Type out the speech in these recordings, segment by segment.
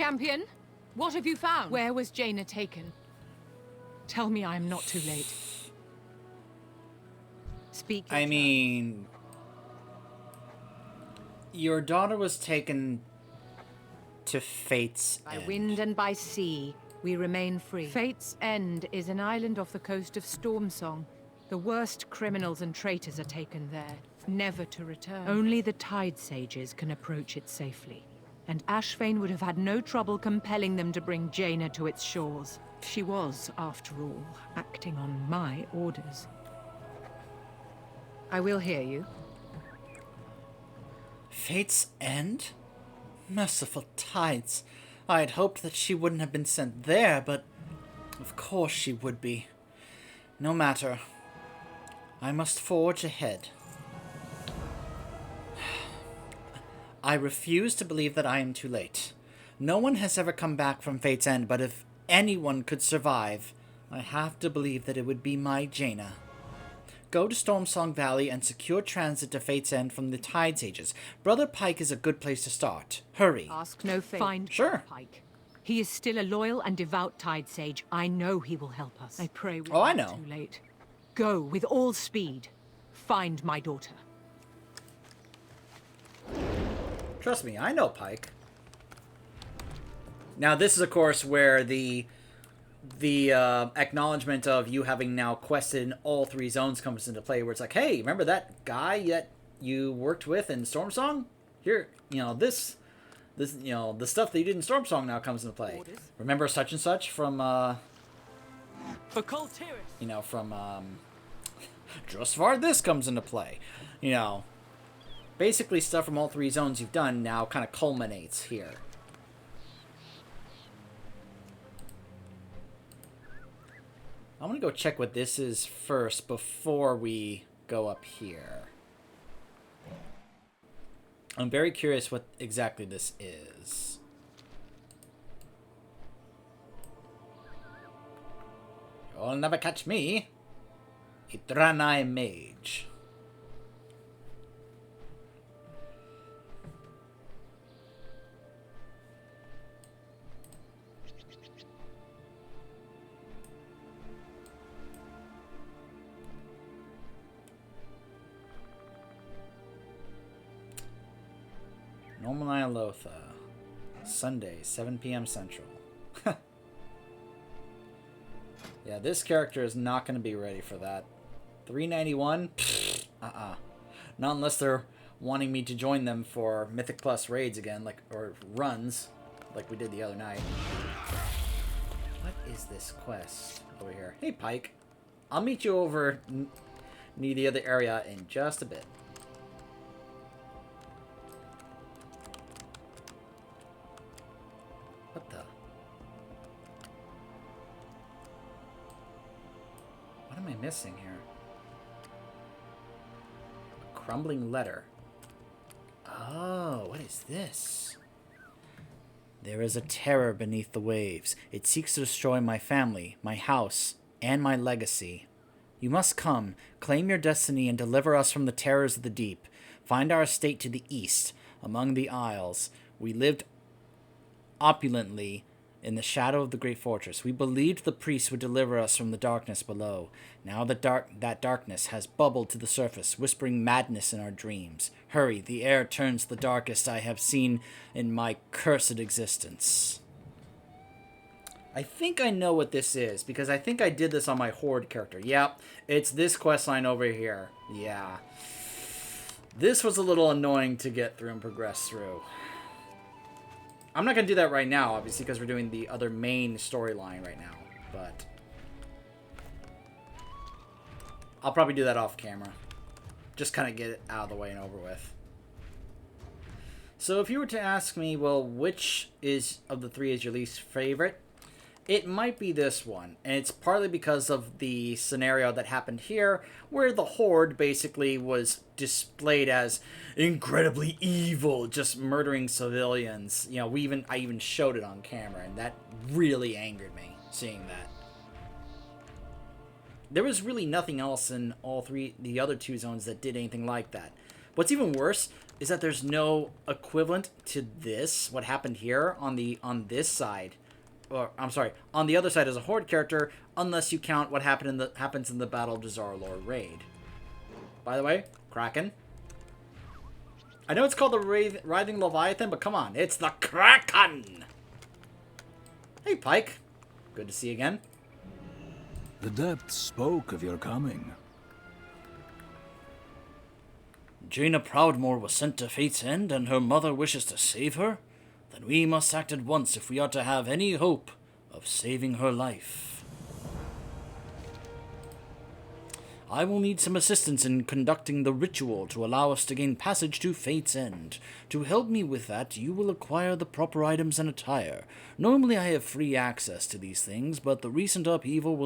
Champion, what have you found? Where was Jaina taken? Tell me I am not too late. Speak. I mean, your daughter was taken to Fate's End. By wind and by sea, we remain free. Fate's End is an island off the coast of Stormsong. The worst criminals and traitors are taken there, never to return. Only the Tide Sages can approach it safely. And Ashvane would have had no trouble compelling them to bring Jaina to its shores. She was, after all, acting on my orders. I will hear you. Fate's End? Merciful tides. I had hoped that she wouldn't have been sent there, but of course she would be. No matter. I must forge ahead. I refuse to believe that I am too late. No one has ever come back from Fate's End, but if anyone could survive, I have to believe that it would be my Jaina. Go to Stormsong Valley and secure transit to Fate's End from the Tide Sages. Brother Pike is a good place to start. Hurry. Ask no favor. Find Sure. Pike. He is still a loyal and devout Tide Sage. I know he will help us. I pray we're I not know. too late. Go with all speed. Find my daughter. Trust me, I know Pike. Now, this is, of course, where the acknowledgement of you having now quested in all three zones comes into play, where it's like, hey, remember that guy that you worked with in Stormsong? Here, this, the stuff that you did in Stormsong now comes into play. Orders. Remember such and such from, For Kul Tiras. From, just far this comes into play. Basically stuff from all three zones you've done now kind of culminates here. I'm going to go check what this is first before we go up here. I'm very curious what exactly this is. You'll never catch me. Itranai Mage. Normal Lotha. Sunday, 7 p.m. Central. Yeah, this character is not going to be ready for that. 391? Not unless they're wanting me to join them for Mythic Plus raids again, or runs, like we did the other night. What is this quest over here? Hey, Pike. I'll meet you over near the other area in just a bit. What the? What am I missing here? A crumbling letter. Oh, what is this? There is a terror beneath the waves. It seeks to destroy my family, my house, and my legacy. You must come, claim your destiny, and deliver us from the terrors of the deep. Find our estate to the east, among the isles. We lived opulently in the shadow of the great fortress. We believed the priests would deliver us from the darkness below. Now that darkness has bubbled to the surface, whispering madness in our dreams. Hurry, the air turns the darkest I have seen in my cursed existence. I think I know what this is, because I think I did this on my Horde character. Yep, it's this questline over here. Yeah. This was a little annoying to get through and progress through. I'm not going to do that right now, obviously, because we're doing the other main storyline right now. But I'll probably do that off camera. Just kind of get it out of the way and over with. So if you were to ask me, well, which of the three is your least favorite? It might be this one, and it's partly because of the scenario that happened here, where the Horde basically was displayed as incredibly evil, just murdering civilians. I even showed it on camera, and that really angered me, seeing that. There was really nothing else in the other two zones that did anything like that. What's even worse, is that there's no equivalent to this, what happened here on this side. Or I'm sorry, on the other side as a Horde character, unless you count what happens in the Battle of Dazar'alor raid. By the way, Kraken. I know it's called the Writhing Leviathan, but come on, it's the Kraken! Hey, Pike. Good to see you again. The depths spoke of your coming. Jaina Proudmoore was sent to Fate's End, and her mother wishes to save her? Then we must act at once if we are to have any hope of saving her life. I will need some assistance in conducting the ritual to allow us to gain passage to Fate's End. To help me with that, you will acquire the proper items and attire. Normally I have free access to these things, but the recent upheaval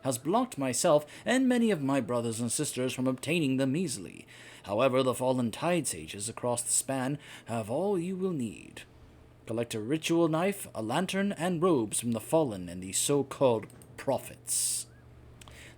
has blocked myself and many of my brothers and sisters from obtaining them easily. However, the fallen Tide Sages across the span have all you will need. Collect a ritual knife, a lantern, and robes from the fallen and the so-called prophets.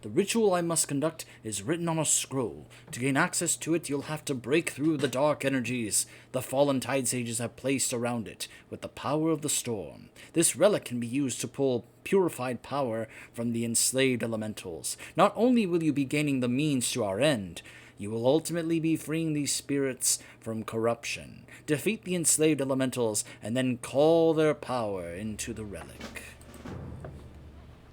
The ritual I must conduct is written on a scroll. To gain access to it, you'll have to break through the dark energies the fallen Tide Sages have placed around it with the power of the storm. This relic can be used to pull purified power from the enslaved elementals. Not only will you be gaining the means to our end, you will ultimately be freeing these spirits from corruption. Defeat the enslaved elementals, and then call their power into the relic.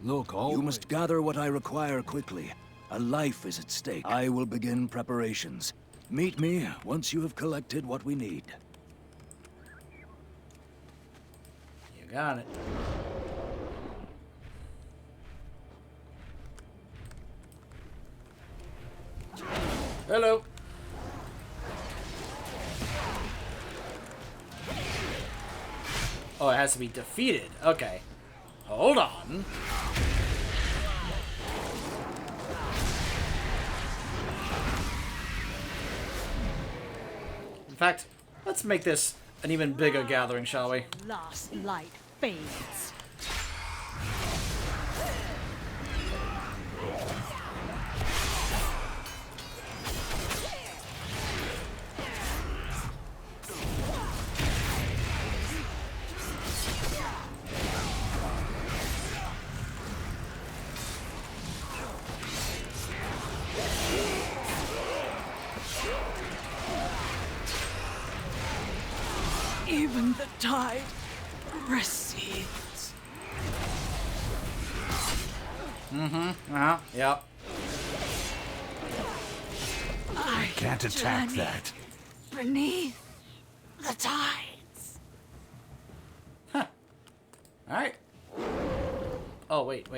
Look, you must gather what I require quickly. A life is at stake. I will begin preparations. Meet me once you have collected what we need. You got it. Hello. Oh, it has to be defeated. Okay. Hold on. In fact, let's make this an even bigger gathering, shall we? Last light fades. Even the tide recedes. Yep. I Can't attack journey that. beneath the tides. Alright. Oh, wait.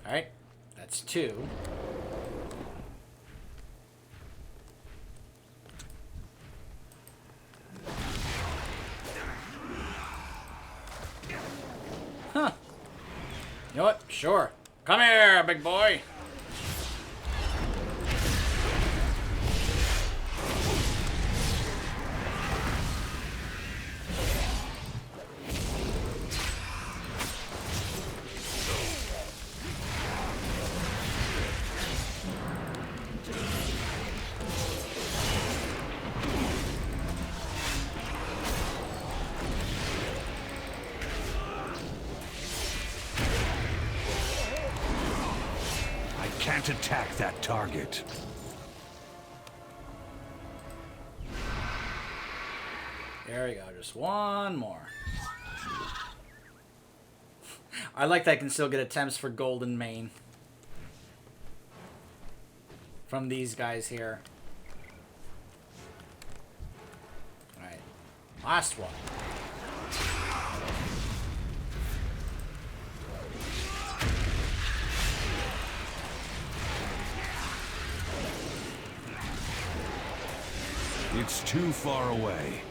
Alright. That's 2. Huh. You know what? Sure. Come here, big boy. Can't attack that target. There we go. Just one more. I like that I can still get attempts for Golden Mane from these guys here. Alright. Last one. It's too far away.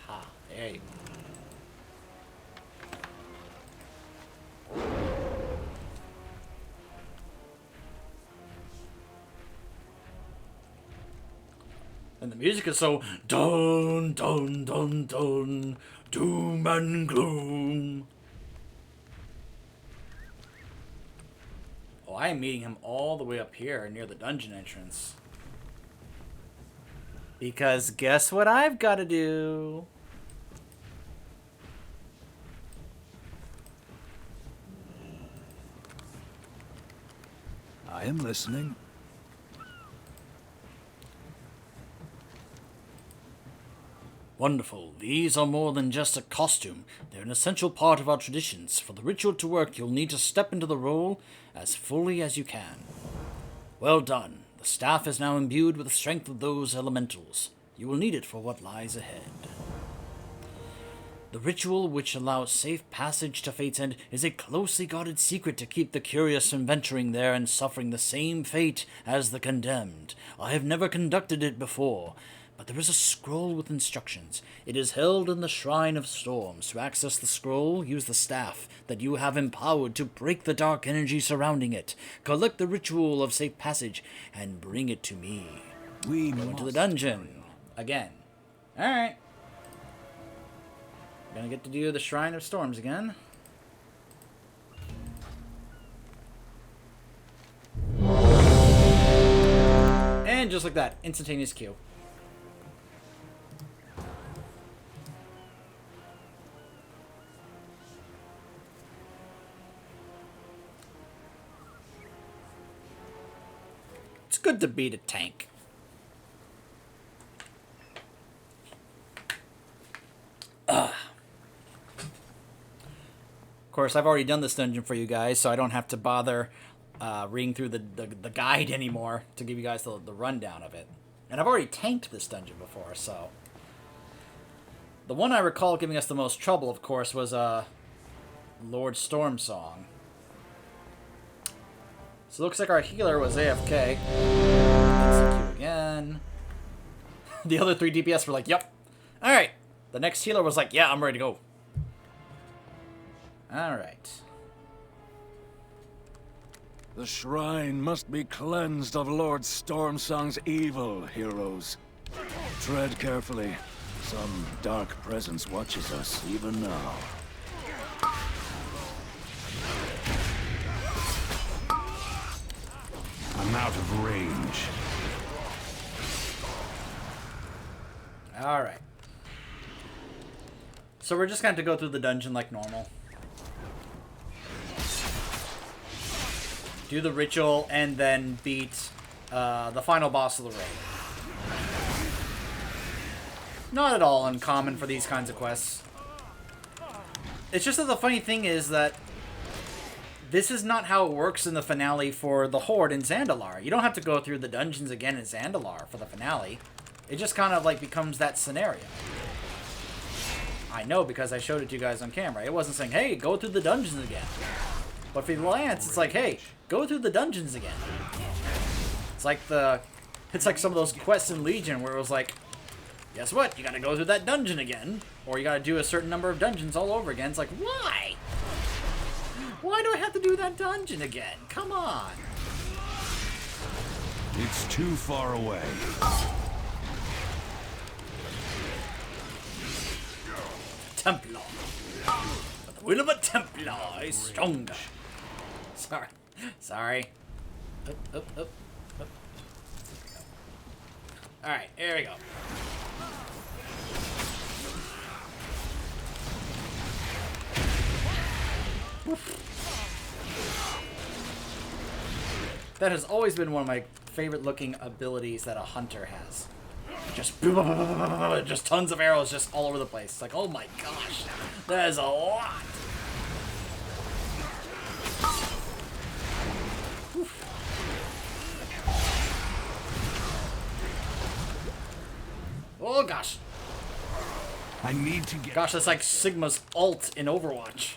Ha, there you go. And the music is so dun dun dun dun, doom and gloom. Oh, I am meeting him all the way up here near the dungeon entrance. Because guess what I've got to do? I am listening. Wonderful. These are more than just a costume. They're an essential part of our traditions. For the ritual to work, you'll need to step into the role as fully as you can. Well done. The staff is now imbued with the strength of those elementals. You will need it for what lies ahead. The ritual, which allows safe passage to Fate's End, is a closely guarded secret to keep the curious from venturing there and suffering the same fate as the condemned. I have never conducted it before, but there is a scroll with instructions. It is held in the Shrine of Storms. To access the scroll, use the staff that you have empowered to break the dark energy surrounding it. Collect the ritual of safe passage and bring it to me. We Go into the dungeon. Again. Alright. Gonna get to do the Shrine of Storms again. And just like that, instantaneous queue. It's good to beat a tank. Of course, I've already done this dungeon for you guys, so I don't have to bother reading through the guide anymore to give you guys the rundown of it. And I've already tanked this dungeon before, so... The one I recall giving us the most trouble, of course, was Lord Stormsong. So it looks like our healer was AFK. Execute again. The other 3 DPS were like, yep. Alright. The next healer was like, yeah, I'm ready to go. Alright. The shrine must be cleansed of Lord Stormsong's evil, heroes. Tread carefully. Some dark presence watches us even now. I'm out of range. Alright. So we're just going to go through the dungeon like normal. Do the ritual and then beat the final boss of the raid. Not at all uncommon for these kinds of quests. It's just that the funny thing is that this is not how it works in the finale for the Horde in Zandalar. You don't have to go through the dungeons again in Zandalar for the finale. It just kind of like becomes that scenario. I know because I showed it to you guys on camera. It wasn't saying, hey, go through the dungeons again. But for the Alliance, it's like, hey, go through the dungeons again. It's like some of those quests in Legion where it was like, guess what? You gotta go through that dungeon again. Or you gotta do a certain number of dungeons all over again. It's like, why? Why do I have to do that dungeon again? Come on. It's too far away. Templar. But the will of a Templar is stronger. Sorry. Up. Alright, here we go. That has always been one of my favorite looking abilities that a hunter has. Just tons of arrows just all over the place. It's like, oh my gosh, that is a lot. Oh gosh. I need to get... Gosh, that's like Sigma's ult in Overwatch.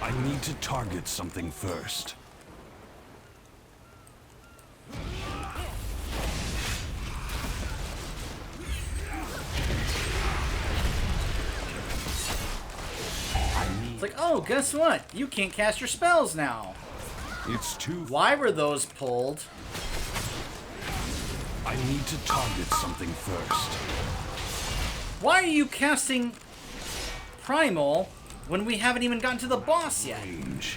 I need to target something first. It's like, oh, Oh, guess what? You can't cast your spells now. It's too... Why were those pulled? I need to target something first. Why are you casting Primal when we haven't even gotten to the boss yet? Range.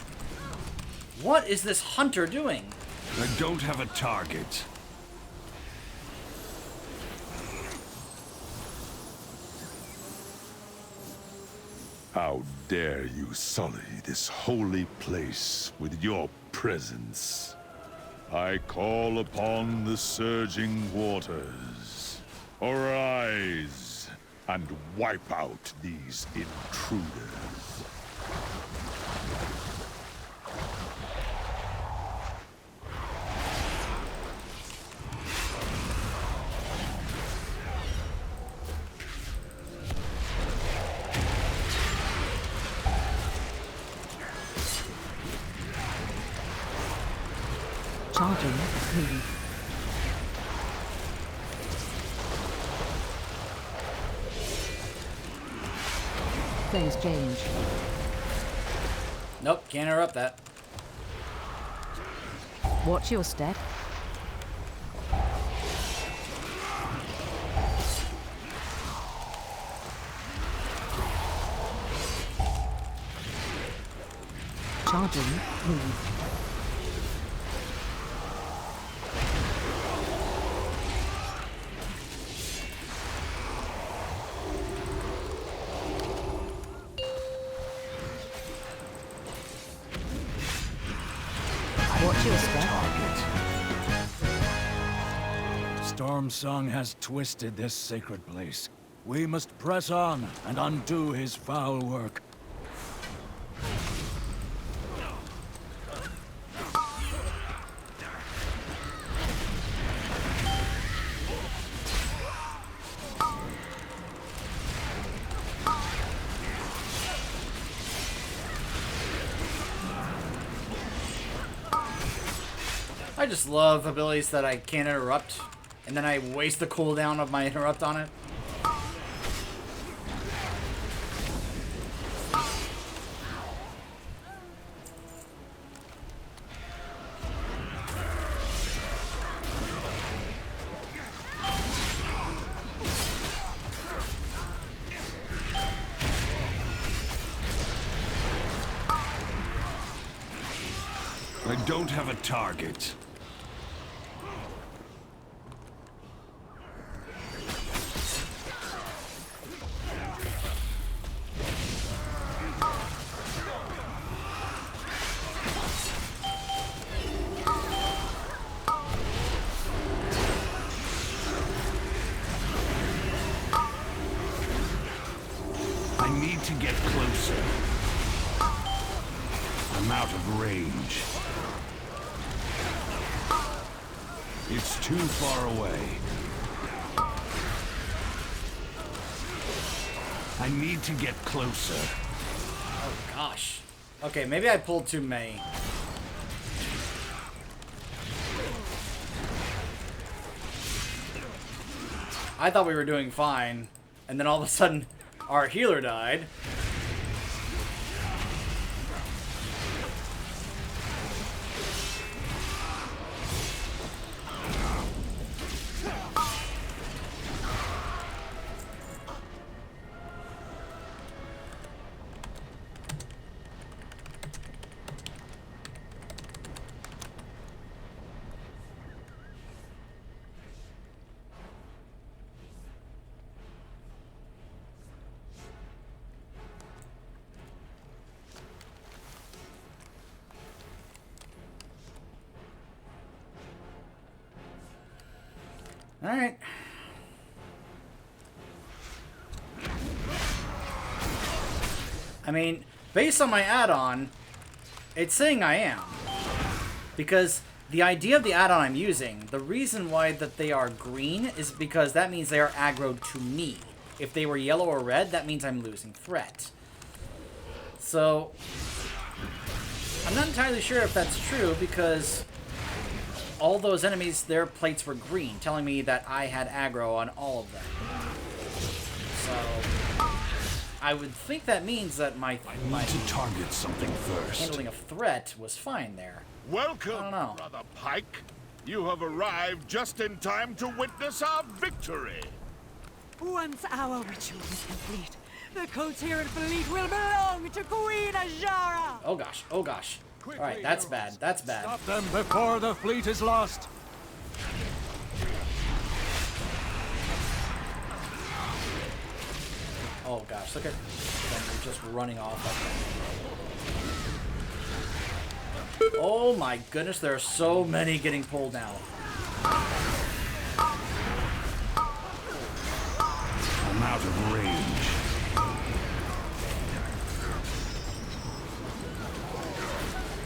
What is this hunter doing? I don't have a target. How dare you sully this holy place with your presence? I call upon the surging waters. Arise and wipe out these intruders. Charging. Phase change. Nope, can't interrupt that. Watch your step. Charging. Move. Watch your step. Storm Song has twisted this sacred place. We must press on and undo his foul work. I just love abilities that I can't interrupt, and then I waste the cooldown of my interrupt on it. I don't have a target. I need to get closer. I'm out of range. It's too far away. I need to get closer. Oh gosh. Okay, maybe I pulled too many. I thought we were doing fine, and then all of a sudden, our healer died. Alright. I mean, based on my add-on, it's saying I am. Because the idea of the add-on I'm using, the reason why that they are green is because that means they are aggroed to me. If they were yellow or red, that means I'm losing threat. So, I'm not entirely sure if that's true because all those enemies, their plates were green, telling me that I had aggro on all of them. So, I would think that means that my Need to target something first. handling of threat was fine there. Welcome, I don't know. Brother Pike. You have arrived just in time to witness our victory. Once our ritual is complete, the Kul Tiras fleet will belong to Queen Ajara! Oh gosh, oh gosh. Alright, that's bad, that's bad. Stop them before the fleet is lost. Oh gosh, look at them just running off like that. Oh my goodness, there are so many getting pulled now. I'm out of range.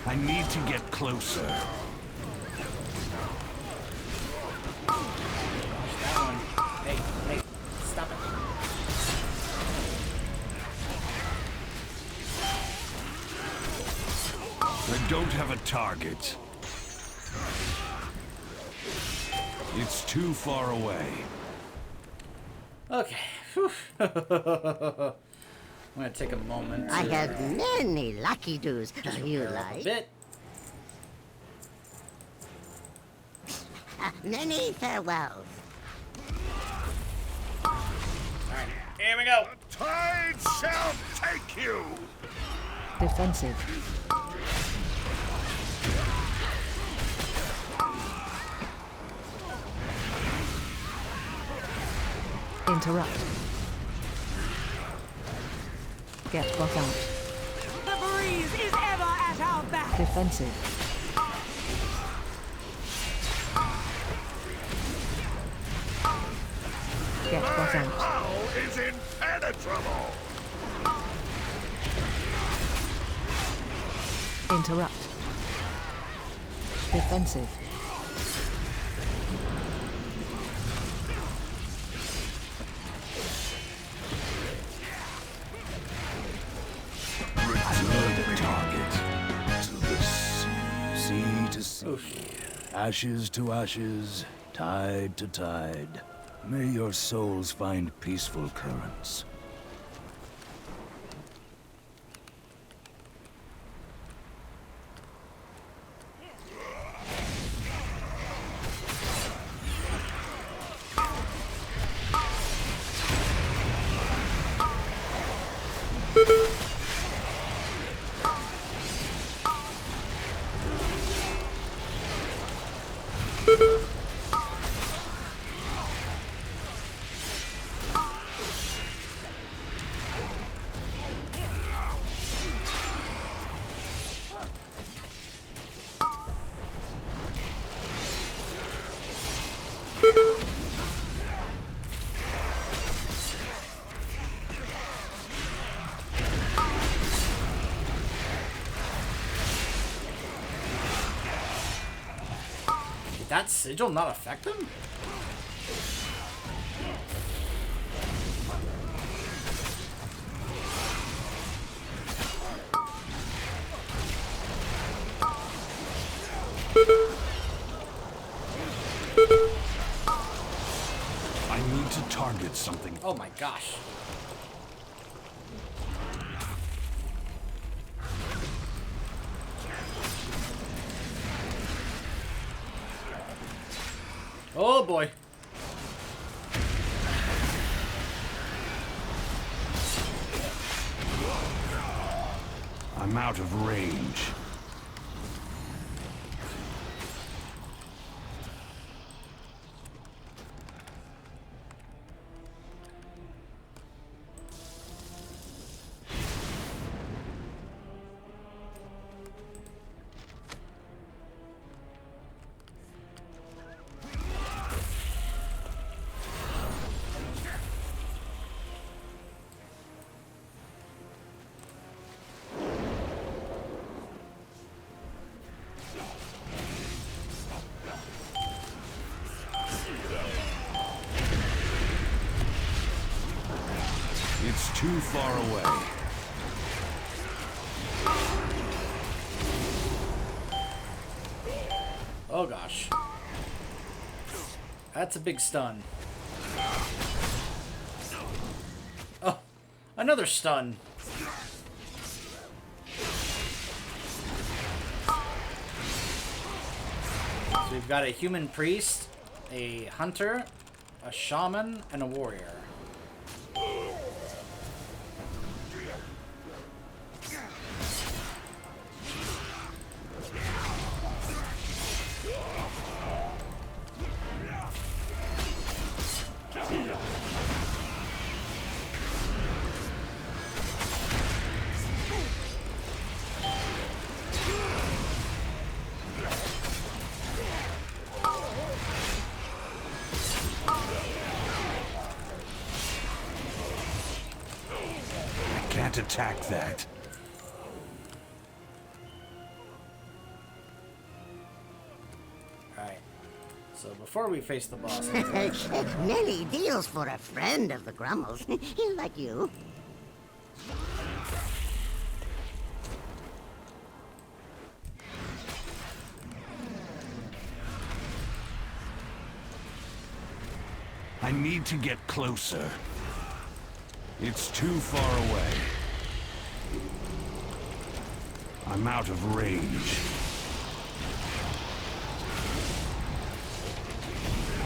I need to get closer. That one. Hey, hey, stop it. I don't have a target. It's too far away. Okay. Whew. I'm gonna take a moment to I have many lucky doos. You prepare up a like? bit. Many farewells. Alright, here we go. The tide shall take you. Defensive. Interrupt. Get got out. The breeze is ever at our back! Defensive. Get got out. How is impenetrable. Interrupt. Defensive. Target to the sea to sea, ashes to ashes, tide to tide. May your souls find peaceful currents. Did that sigil not affect him? I need to target something. Oh my gosh. Oh boy. I'm out of range. It's too far away. Oh gosh. That's a big stun. Oh, I Another stun. So we've got a human priest, a hunter, a shaman, and a warrior. Can't attack that. Alright. So before we face the boss... Many deals for a friend of the Grummels. Like you. I need to get closer. It's too far away. I'm out of range.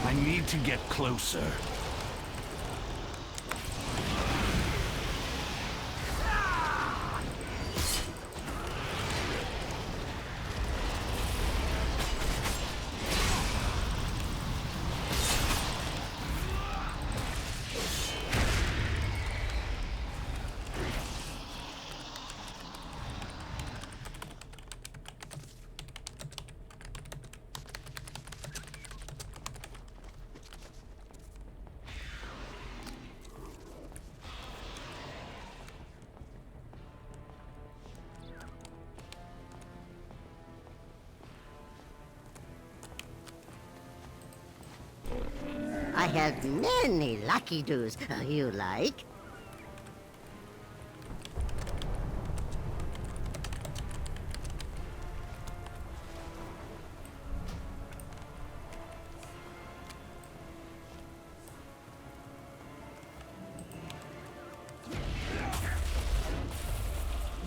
I need to get closer. I have many lucky doos. You like?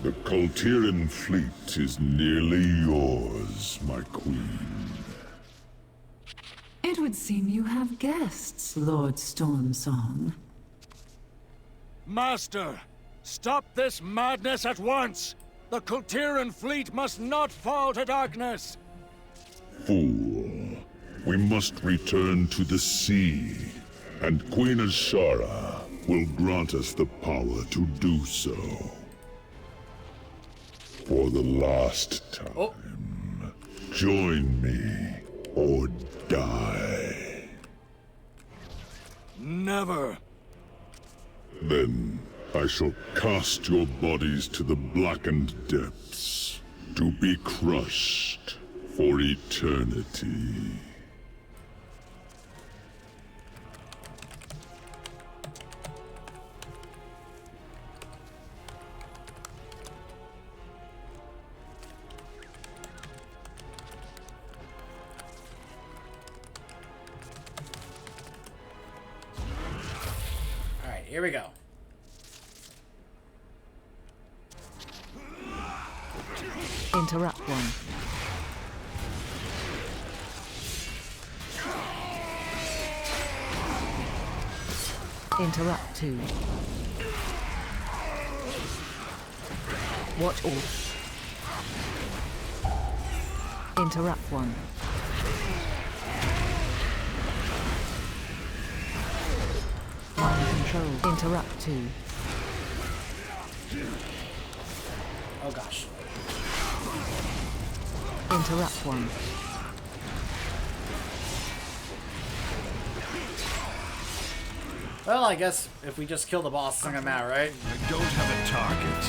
The Kul Tiras fleet is nearly yours, my queen. It would seem you have guests, Lord Stormsong. Master, stop this madness at once! The Kul Tiras fleet must not fall to darkness! Fool. We must return to the sea, and Queen Ashara will grant us the power to do so. For the last time, join me or die. Never! Then I shall cast your bodies to the blackened depths, to be crushed for eternity. Alright, here we go. Interrupt one. Interrupt two. Watch all. Interrupt one. Mind control. Interrupt two. Oh gosh. Interrupt one. Well, I guess if we just kill the boss, it's not gonna matter, right? I don't have a target.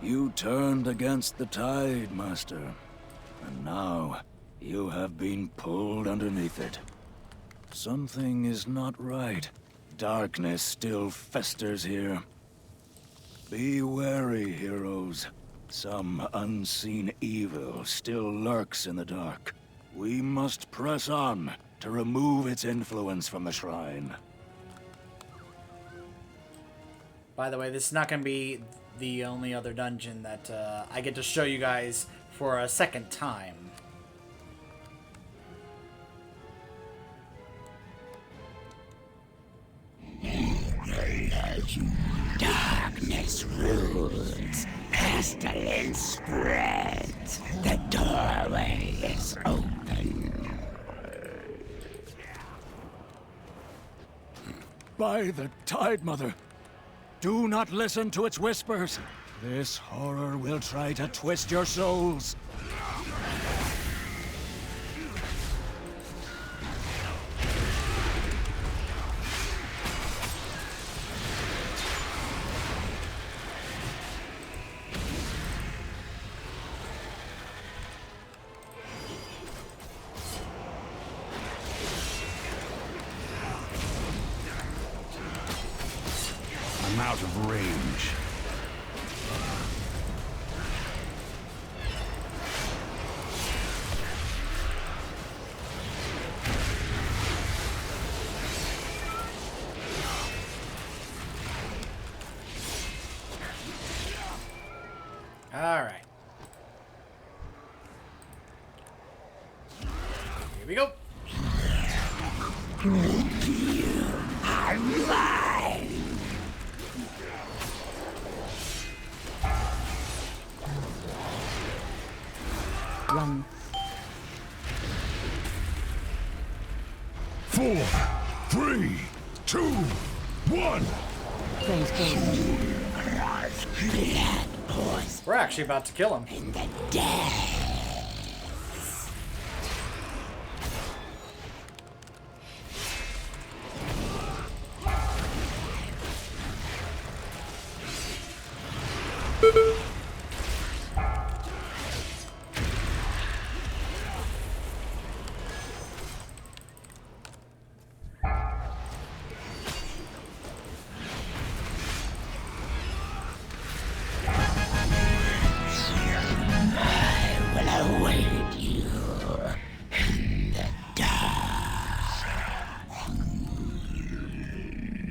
You turned against the tide, Master. And now, you have been pulled underneath it. Something is not right. Darkness still festers here. Be wary, heroes. Some unseen evil still lurks in the dark. We must press on to remove its influence from the shrine. By the way, this is not going to be the only other dungeon that I get to show you guys for a second time. Darkness rules. Pestilence spreads. The doorway is open. By the Tide Mother, do not listen to its whispers. This horror will try to twist your souls. I'm out of range. All right. Here we go. Run. 4, 3, 2, 1. Thanks, Kate. We're actually about to kill him.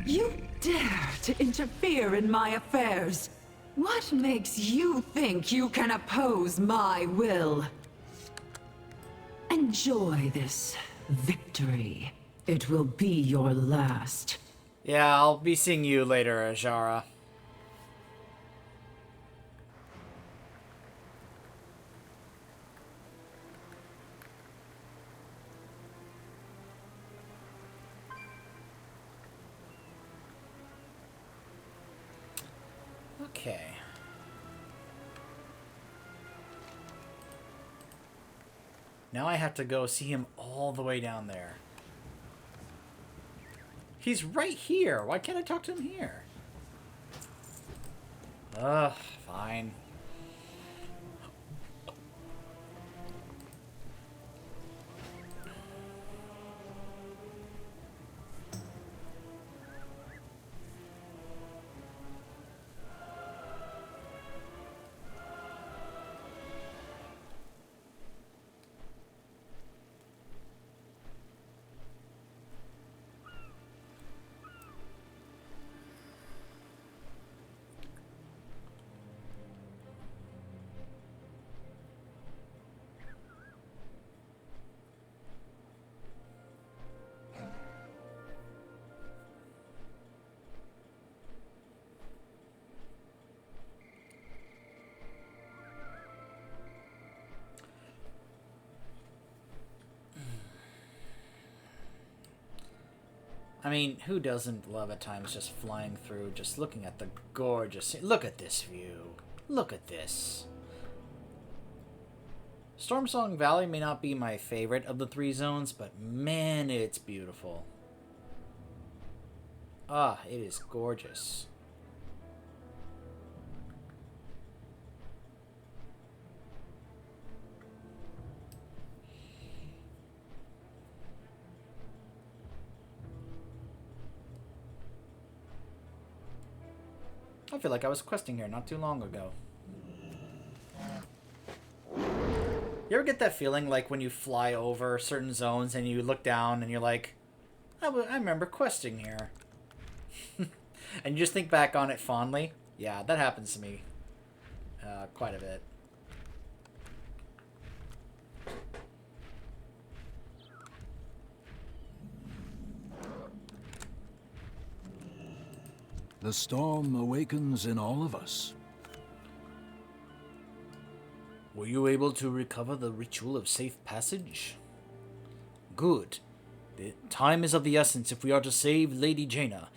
You dare to interfere in my affairs? What makes you think you can oppose my will? Enjoy this victory. It will be your last. Yeah, I'll be seeing you later, Ajara. Okay. Now I have to go see him all the way down there. He's right here. Why can't I talk to him here? Ugh, fine. I mean, who doesn't love at times just flying through, just looking at the gorgeous... Look at this view. Look at this. Stormsong Valley may not be my favorite of the 3 zones, but man, it's beautiful. Ah, it is gorgeous. I feel like I was questing here not too long ago. You ever get that feeling like when you fly over certain zones and you look down and you're like, I remember questing here. And you just think back on it fondly? Yeah, that happens to me quite a bit. The storm awakens in all of us. Were you able to recover the ritual of safe passage? Good. The time is of the essence if we are to save Lady Jaina.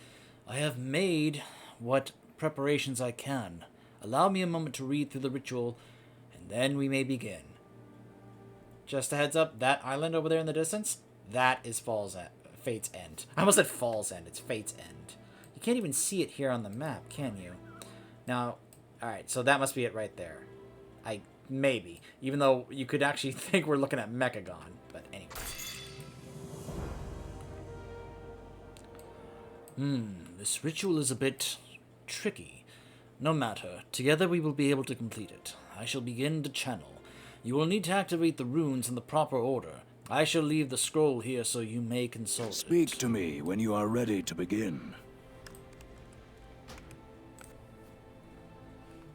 I have made what preparations I can. Allow me a moment to read through the ritual, and then we may begin. Just a heads up, that island over there in the distance, that is Fate's End. I almost said Fall's End, it's Fate's End. You can't even see it here on the map, can you? Now, alright, so that must be it right there. Maybe. Even though you could actually think we're looking at Mechagon. But anyway. This ritual is a bit tricky. No matter. Together we will be able to complete it. I shall begin to channel. You will need to activate the runes in the proper order. I shall leave the scroll here so you may consult it. Speak to me when you are ready to begin.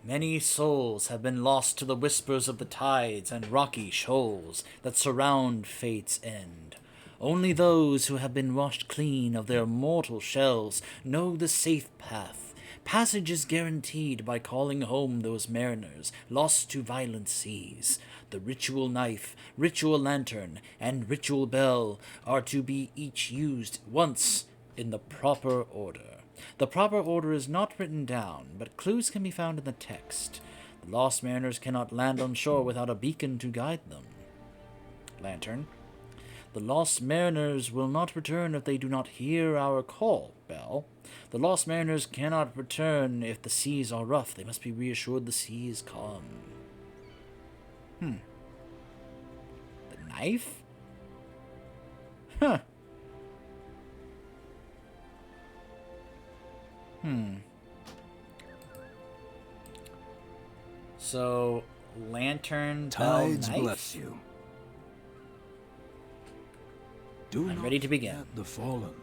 Many souls have been lost to the whispers of the tides and rocky shoals that surround Fate's End. Only those who have been washed clean of their mortal shells know the safe path. Passage is guaranteed by calling home those mariners lost to violent seas. The ritual knife, ritual lantern, and ritual bell are to be each used once in the proper order. The proper order is not written down, but clues can be found in the text. The lost mariners cannot land on shore without a beacon to guide them. Lantern. The lost mariners will not return if they do not hear our call. Bell. The lost mariners cannot return if the seas are rough. They must be reassured the sea is calm. The knife? Huh. So, lantern, bell, Tides knife? bless you. Do I'm not ready to begin. forget the fallen.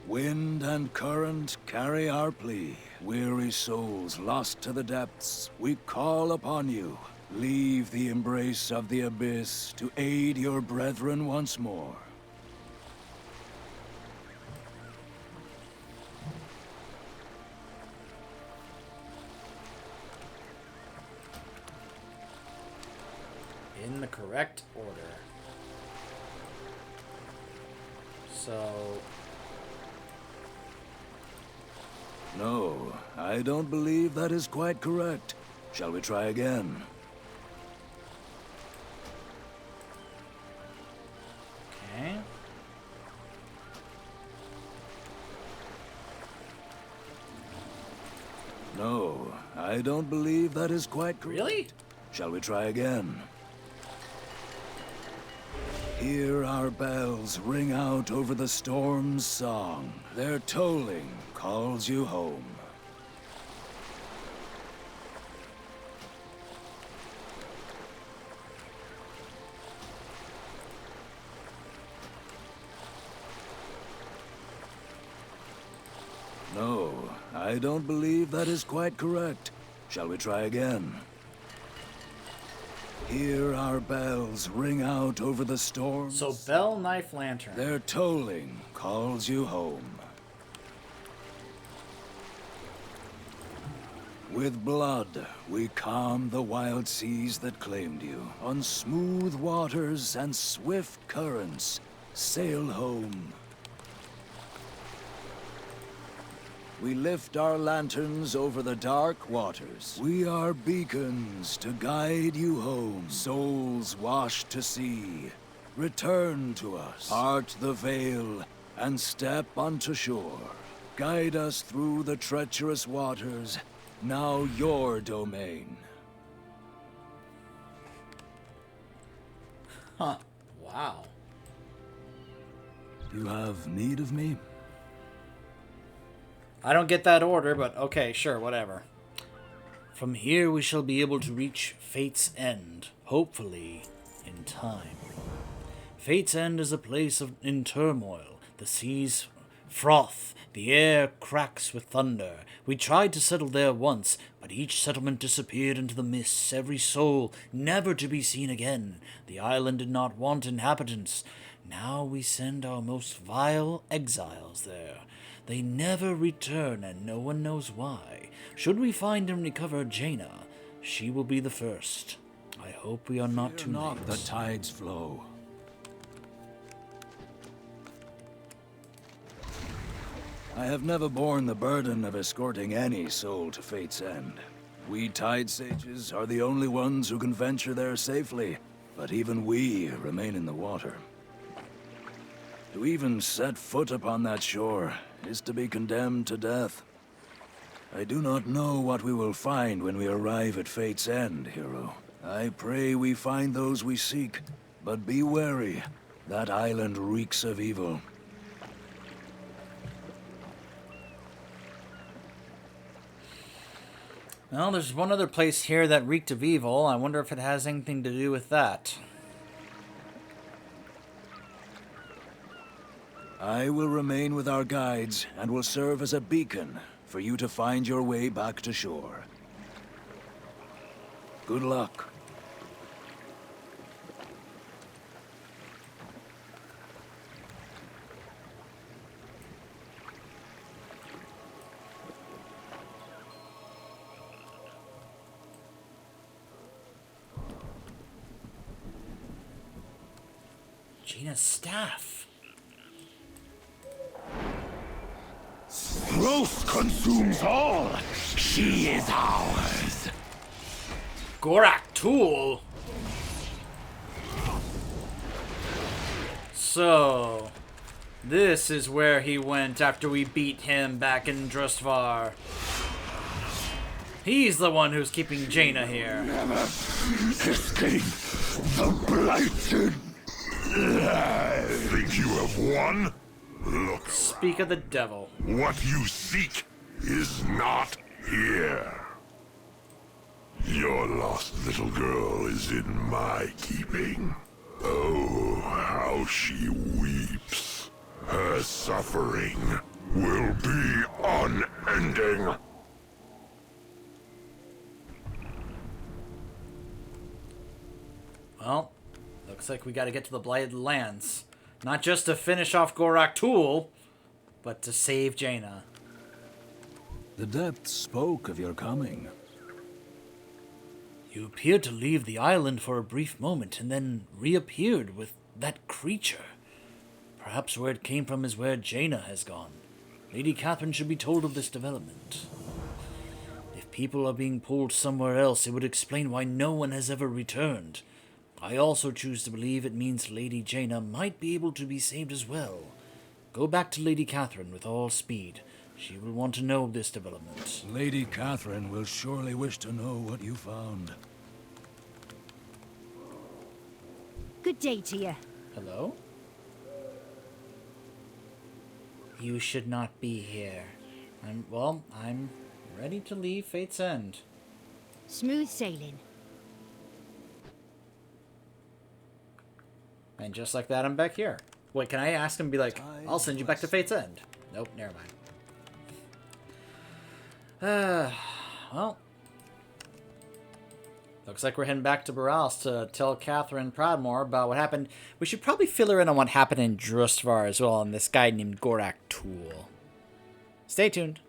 Wind and current carry our plea. Weary souls lost to the depths, we call upon you. Leave the embrace of the abyss to aid your brethren once more. In the correct order. So... No, I don't believe that is quite correct. Shall we try again? Okay. No, I don't believe that is quite correct. Really? Shall we try again? Hear our bells ring out over the storm's song. Their tolling calls you home. No, I don't believe that is quite correct. Shall we try again? Hear our bells ring out over the storm. So bell, knife, lantern. Their tolling calls you home. With blood, we calm the wild seas that claimed you. On smooth waters and swift currents, sail home. We lift our lanterns over the dark waters. We are beacons to guide you home. Souls washed to sea, return to us. Part the veil and step onto shore. Guide us through the treacherous waters, now your domain. Huh. Wow. You have need of me? I don't get that order, but okay, sure, whatever. From here we shall be able to reach Fate's End, hopefully in time. Fate's End is a place in turmoil. The seas froth, the air cracks with thunder. We tried to settle there once, but each settlement disappeared into the mists, every soul never to be seen again. The island did not want inhabitants. Now we send our most vile exiles there. They never return, and no one knows why. Should we find and recover Jaina, she will be the first. I hope we are not too late. The tides flow. I have never borne the burden of escorting any soul to Fate's End. We Tide Sages are the only ones who can venture there safely, but even we remain in the water. To even set foot upon that shore is to be condemned to death. I do not know what we will find when we arrive at Fate's End, hero. I pray we find those we seek, but be wary. That island reeks of evil. Well, there's one other place here that reeked of evil. I wonder if it has anything to do with that. I will remain with our guides and will serve as a beacon for you to find your way back to shore. Good luck. Jaina's staff. Growth consumes all. She is ours. Gorak tool. So, this is where he went after we beat him back in Drustvar. He's the one who's keeping Jaina here. Never escape the blighted. Think you have won? Look. Speak of the devil. What you seek is not here. Your lost little girl is in my keeping. Oh, how she weeps. Her suffering will be unending. Well, looks like we gotta get to the Blighted Lands. Not just to finish off Gorak Tool, but to save Jaina. The depths spoke of your coming. You appeared to leave the island for a brief moment and then reappeared with that creature. Perhaps where it came from is where Jaina has gone. Lady Catherine should be told of this development. If people are being pulled somewhere else, it would explain why no one has ever returned. I also choose to believe it means Lady Jaina might be able to be saved as well. Go back to Lady Catherine with all speed. She will want to know of this development. Lady Catherine will surely wish to know what you found. Good day to you. Hello? You should not be here. I'm ready to leave Fate's End. Smooth sailing. And just like that, I'm back here. Wait, can I ask him and be like, I'll send you back to Fate's End? Nope, never mind. Well. Looks like we're heading back to Borealis to tell Catherine Proudmoore about what happened. We should probably fill her in on what happened in Drustvar as well, and this guy named Gorak Tool. Stay tuned.